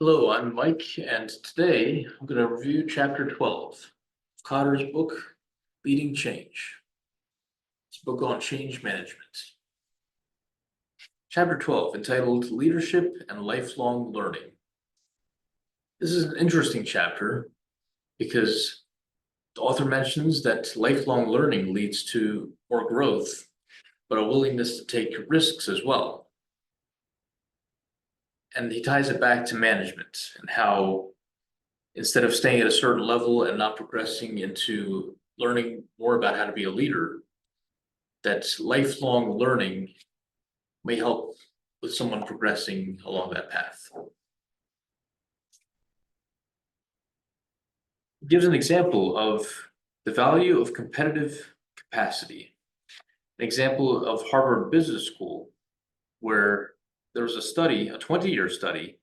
Hello, I'm Mike, and today I'm going to review Chapter 12 of Kotter's book, Leading Change. It's a book on change management. Chapter 12, entitled Leadership and Lifelong Learning. This is an interesting chapter because the author mentions that lifelong learning leads to more growth, but a willingness to take risks as well. And he ties it back to management and how instead of staying at a certain level and not progressing into learning more about how to be a leader, that lifelong learning may help with someone progressing along that path. It gives an example of the value of competitive capacity. An example of Harvard Business School, where there was a study, a 20-year study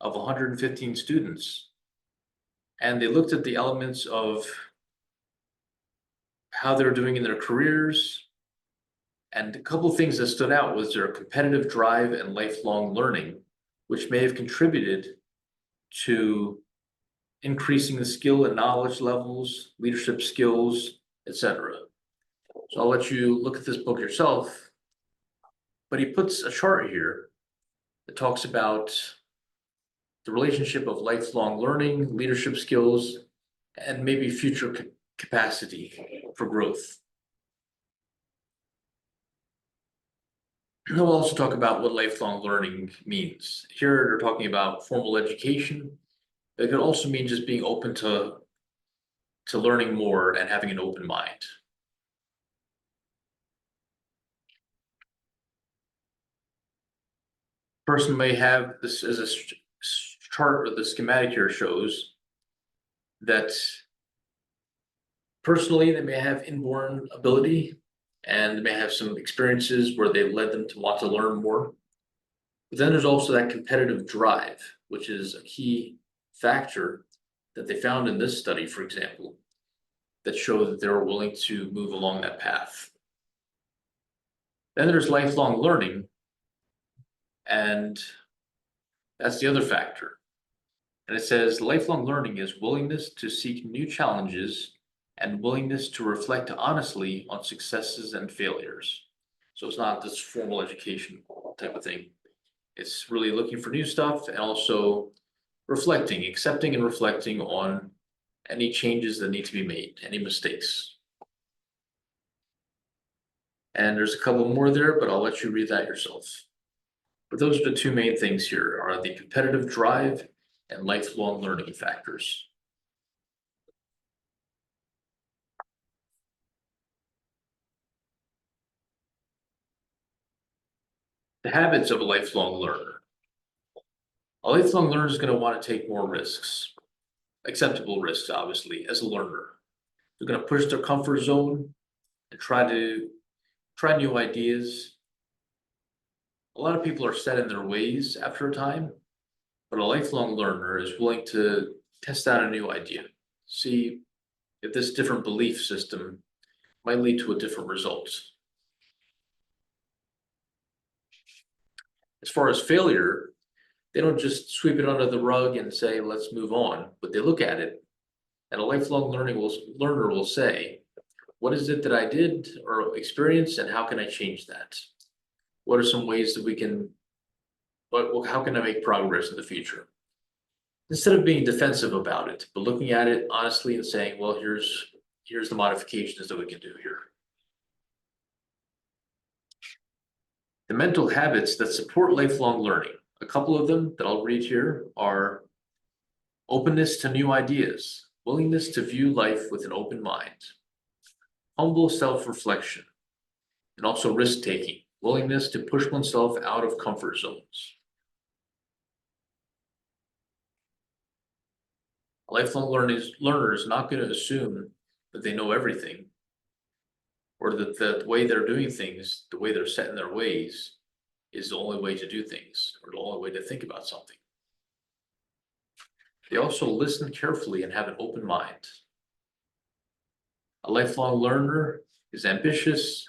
of 115 students, and they looked at the elements of how they're doing in their careers. And a couple of things that stood out was their competitive drive and lifelong learning, which may have contributed to increasing the skill and knowledge levels, leadership skills, etc. So I'll let you look at this book yourself, but he puts a chart here that talks about the relationship of lifelong learning, leadership skills, and maybe future capacity for growth. He'll also talk about what lifelong learning means. Here they're talking about formal education. It could also mean just being open to learning more and having an open mind. Person may have this as a chart, or the schematic here shows that personally they may have inborn ability and may have some experiences where they led them to want to learn more. But then there's also that competitive drive, which is a key factor that they found in this study, for example, that showed that they were willing to move along that path. Then there's lifelong learning, and that's the other factor. And it says lifelong learning is willingness to seek new challenges and willingness to reflect honestly on successes and failures. So it's not this formal education type of thing. It's really looking for new stuff and also reflecting, accepting and reflecting on any changes that need to be made, any mistakes. And there's a couple more there, but I'll let you read that yourself. But those are the two main things here, are the competitive drive and lifelong learning factors. The habits of a lifelong learner. A lifelong learner is going to want to take more risks, acceptable risks, obviously, as a learner. They're going to push their comfort zone and try new ideas. A lot of people are set in their ways after a time, but a lifelong learner is willing to test out a new idea, see if this different belief system might lead to a different result. As far as failure, they don't just sweep it under the rug and say, let's move on, but they look at it, and a lifelong learner will say, what is it that I did or experienced, and how can I change that? What are some ways that how can I make progress in the future? Instead of being defensive about it, but looking at it honestly and saying, well, here's the modifications that we can do here. The mental habits that support lifelong learning. A couple of them that I'll read here are openness to new ideas, willingness to view life with an open mind, humble self-reflection, and also risk-taking, willingness to push oneself out of comfort zones. A lifelong learner is not going to assume that they know everything, or that the way they're doing things, the way they're set in their ways, is the only way to do things, or the only way to think about something. They also listen carefully and have an open mind. A lifelong learner is ambitious,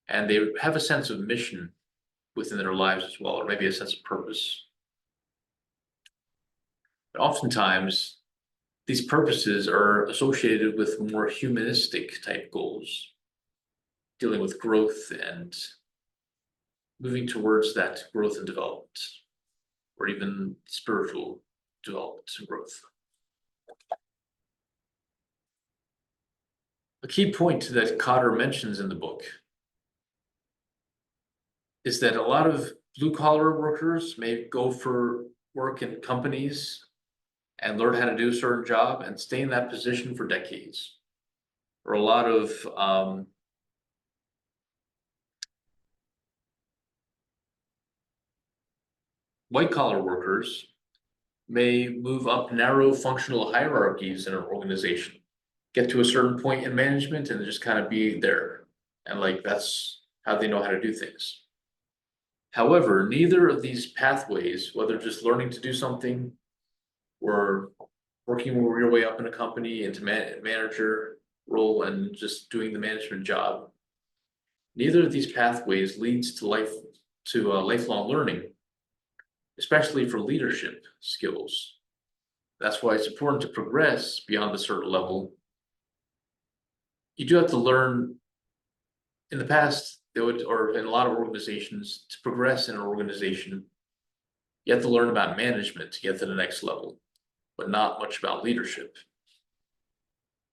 and they have a sense of mission within their lives as well, or maybe a sense of purpose. But oftentimes, these purposes are associated with more humanistic type goals, dealing with growth and moving towards that growth and development, or even spiritual development and growth. A key point that Kotter mentions in the book is that a lot of blue collar workers may go for work in companies and learn how to do a certain job and stay in that position for decades. Or a lot of white collar workers may move up narrow functional hierarchies in an organization, get to a certain point in management and just kind of be there. And like, that's how they know how to do things. However, neither of these pathways, whether just learning to do something or working your way up in a company into manager role and just doing the management job, neither of these pathways leads to lifelong learning, especially for leadership skills. That's why it's important to progress beyond a certain level. You do have to learn. In the past, or in a lot of organizations, to progress in an organization, you have to learn about management to get to the next level, but not much about leadership.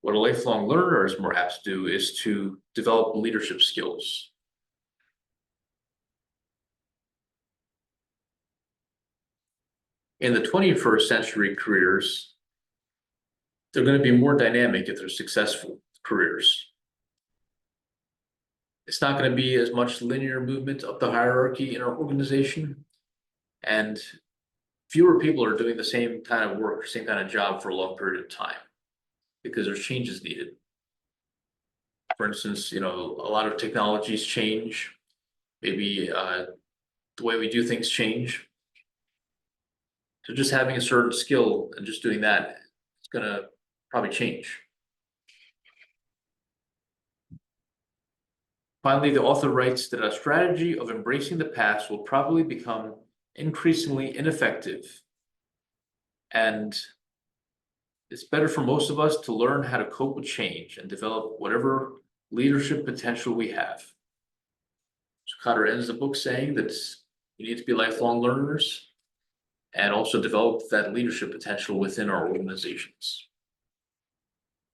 What a lifelong learner is more apt to do is to develop leadership skills. In the 21st century careers, they're going to be more dynamic if they're successful careers. It's not going to be as much linear movement up the hierarchy in our organization, and fewer people are doing the same kind of work, same kind of job for a long period of time because there's changes needed. For instance, a lot of technologies change, maybe the way we do things change. So just having a certain skill and just doing that is going to probably change. Finally, the author writes that a strategy of embracing the past will probably become increasingly ineffective, and it's better for most of us to learn how to cope with change and develop whatever leadership potential we have. So Kotter ends the book saying that we need to be lifelong learners and also develop that leadership potential within our organizations.